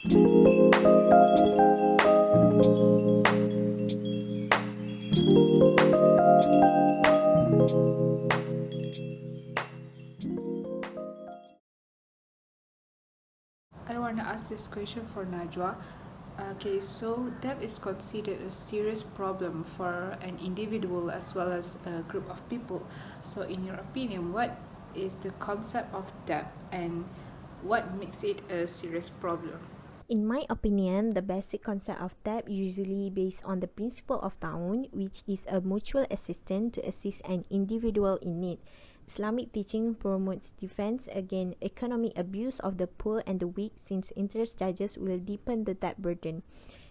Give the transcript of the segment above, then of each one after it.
I want to ask this question for Najwa. Okay, so debt is considered a serious problem for an individual as well as a group of people. So, in your opinion, what is the concept of debt and what makes it a serious problem? In my opinion, the basic concept of debt usually based on the principle of ta'awun, which is a mutual assistance to assist an individual in need. Islamic teaching promotes defense against economic abuse of the poor and the weak, since interest charges will deepen the debt burden.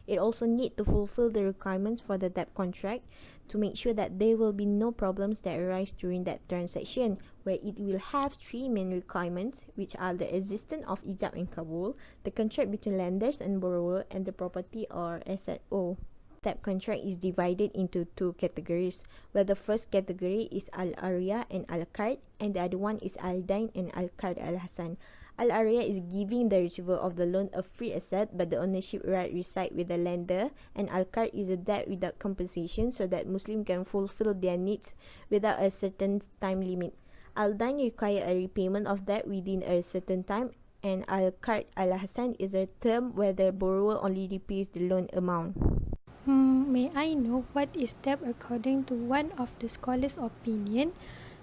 It also needs to fulfill the requirements for the debt contract to make sure that there will be no problems that arise during that transaction, where it will have three main requirements, which are the existence of ijab and qabul, the contract between lenders and borrower, and the property or asset owed. Debt contract is divided into two categories, where the first category is al-ariya and al-qard, and the other one is al-dain and al-qard al-hasan. Al-ariya is giving the receiver of the loan a free asset, but the ownership right reside with the lender, and al-qard is a debt without compensation, so that Muslim can fulfill their needs without a certain time limit. Al-dain require a repayment of debt within a certain time, and al-qard al-hasan is a term where the borrower only repays the loan amount. May I know what is debt according to one of the scholars' opinion?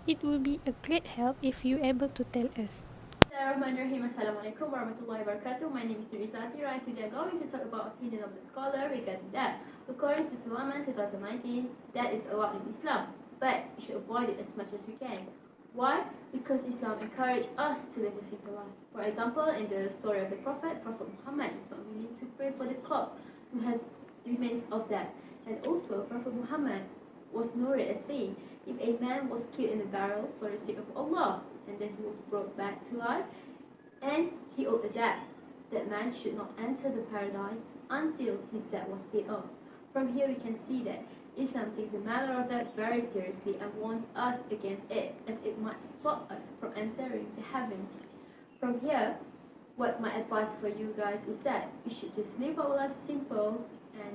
It would be a great help if you able to tell us. Bismillahirrahmanirrahim. Assalamualaikum warahmatullahi wabarakatuh. My name is Teresa Atira, and today I'm going to talk about opinion of the scholar regarding that. According to Sulaiman 2019, that is allowed in Islam, but we should avoid it as much as we can. Why? Because Islam encourages us to live a simple life. For example, in the story of the Prophet Muhammad is not willing to pray for the corpse who has remains of that. And also, Prophet Muhammad was noted as saying, if a man was killed in a barrel for the sake of Allah, and then he was brought back to life, and he owed a debt, that man should not enter the paradise until his debt was paid off. From here we can see that Islam takes the matter of that very seriously and warns us against it, as it might stop us from entering the heaven. From here, what my advice for you guys is that we should just live our life simple and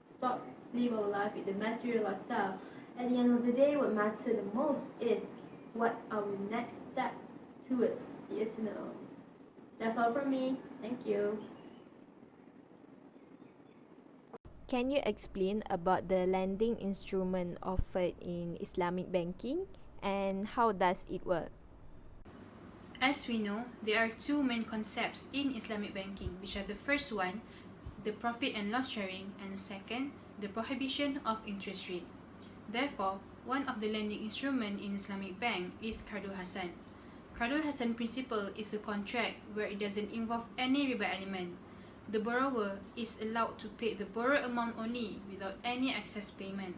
stop live our life with the material lifestyle. At the end of the day, what matters the most is what our next step towards the eternal. That's all from me. Thank you. Can you explain about the lending instrument offered in Islamic banking and how does it work? As we know, there are two main concepts in Islamic banking, which are the first one, the profit and loss sharing, and the second, the prohibition of interest rate. Therefore, one of the lending instruments in Islamic bank is Qardul Hasan. Qardul Hasan principle is a contract where it doesn't involve any riba element. The borrower is allowed to pay the borrowed amount only without any excess payment.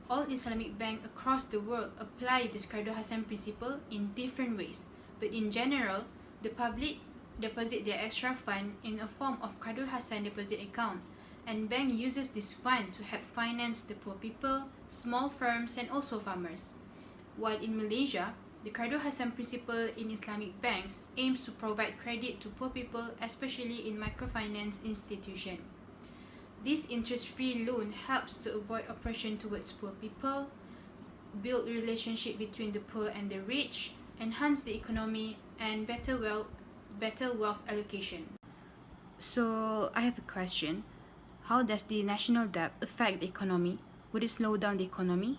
All Islamic banks across the world apply this Qardul Hasan principle in different ways, but in general, the public deposit their extra fund in a form of Qardul Hasan deposit account, and bank uses this fund to help finance the poor people, small firms, and also farmers. While in Malaysia, the Qardul Hasan principle in Islamic banks aims to provide credit to poor people, especially in microfinance institutions. This interest-free loan helps to avoid oppression towards poor people, build relationship between the poor and the rich, enhance the economy, and better wealth allocation. So I have a question. How does the national debt affect the economy? Would it slow down the economy?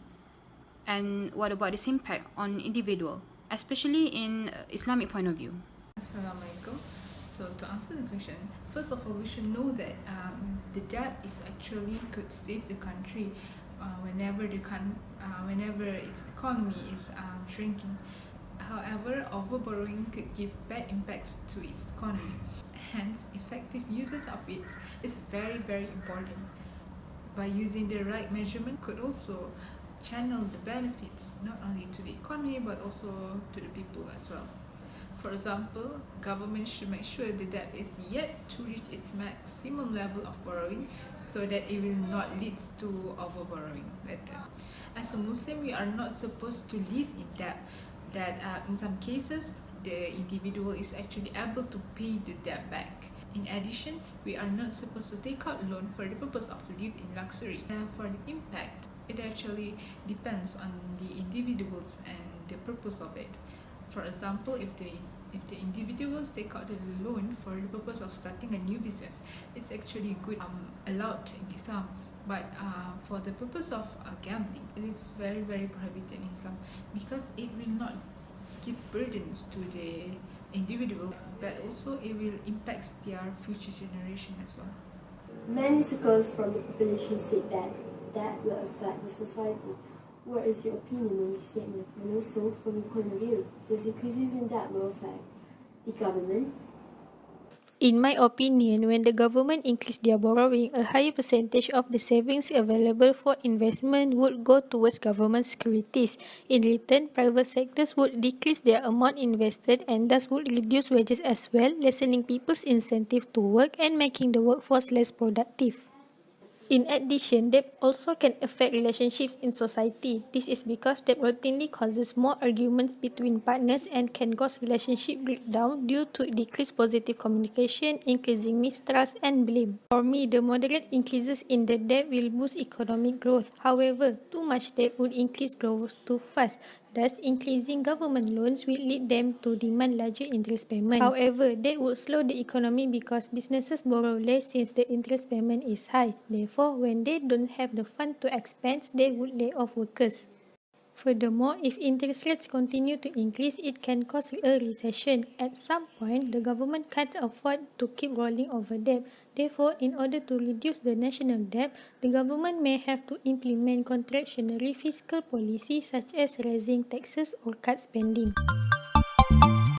And what about its impact on individual, especially in Islamic point of view? Assalamualaikum. So to answer the question, first of all, we should know that the debt is actually could save the country whenever its economy is shrinking. However, overborrowing could give bad impacts to its economy. Hence, effective uses of it is very, very important. By using the right measurement could also channel the benefits not only to the economy but also to the people as well. For example, government should make sure the debt is yet to reach its maximum level of borrowing so that it will not lead to overborrowing later. As a Muslim, we are not supposed to live in debt. That in some cases, the individual is actually able to pay the debt back. In addition, we are not supposed to take out loan for the purpose of live in luxury. For the impact, it actually depends on the individuals and the purpose of it. For example, if the individuals take out the loan for the purpose of starting a new business, it's actually good, allowed in Islam. But for the purpose of gambling, it is very, very prohibited in Islam, because it will not give burdens to the individual, but also it will impact their future generation as well. Many scholars from the population said that will affect the society. What is your opinion on this statement? And also, from your point of view, does increases in debt will affect the government? In my opinion, when the government increase their borrowing, a higher percentage of the savings available for investment would go towards government securities. In return, private sectors would decrease their amount invested and thus would reduce wages as well, lessening people's incentive to work and making the workforce less productive. In addition, debt also can affect relationships in society. This is because debt routinely causes more arguments between partners and can cause relationship breakdown due to decreased positive communication, increasing mistrust and blame. For me, the moderate increases in the debt will boost economic growth. However, too much debt would increase growth too fast. Thus, increasing government loans will lead them to demand larger interest payments. However, that would slow the economy because businesses borrow less since the interest payment is high. Therefore, when they don't have the fund to expand, they would lay off workers. Furthermore, if interest rates continue to increase, it can cause a recession. At some point, the government can't afford to keep rolling over debt. Therefore, in order to reduce the national debt, the government may have to implement contractionary fiscal policies such as raising taxes or cut spending.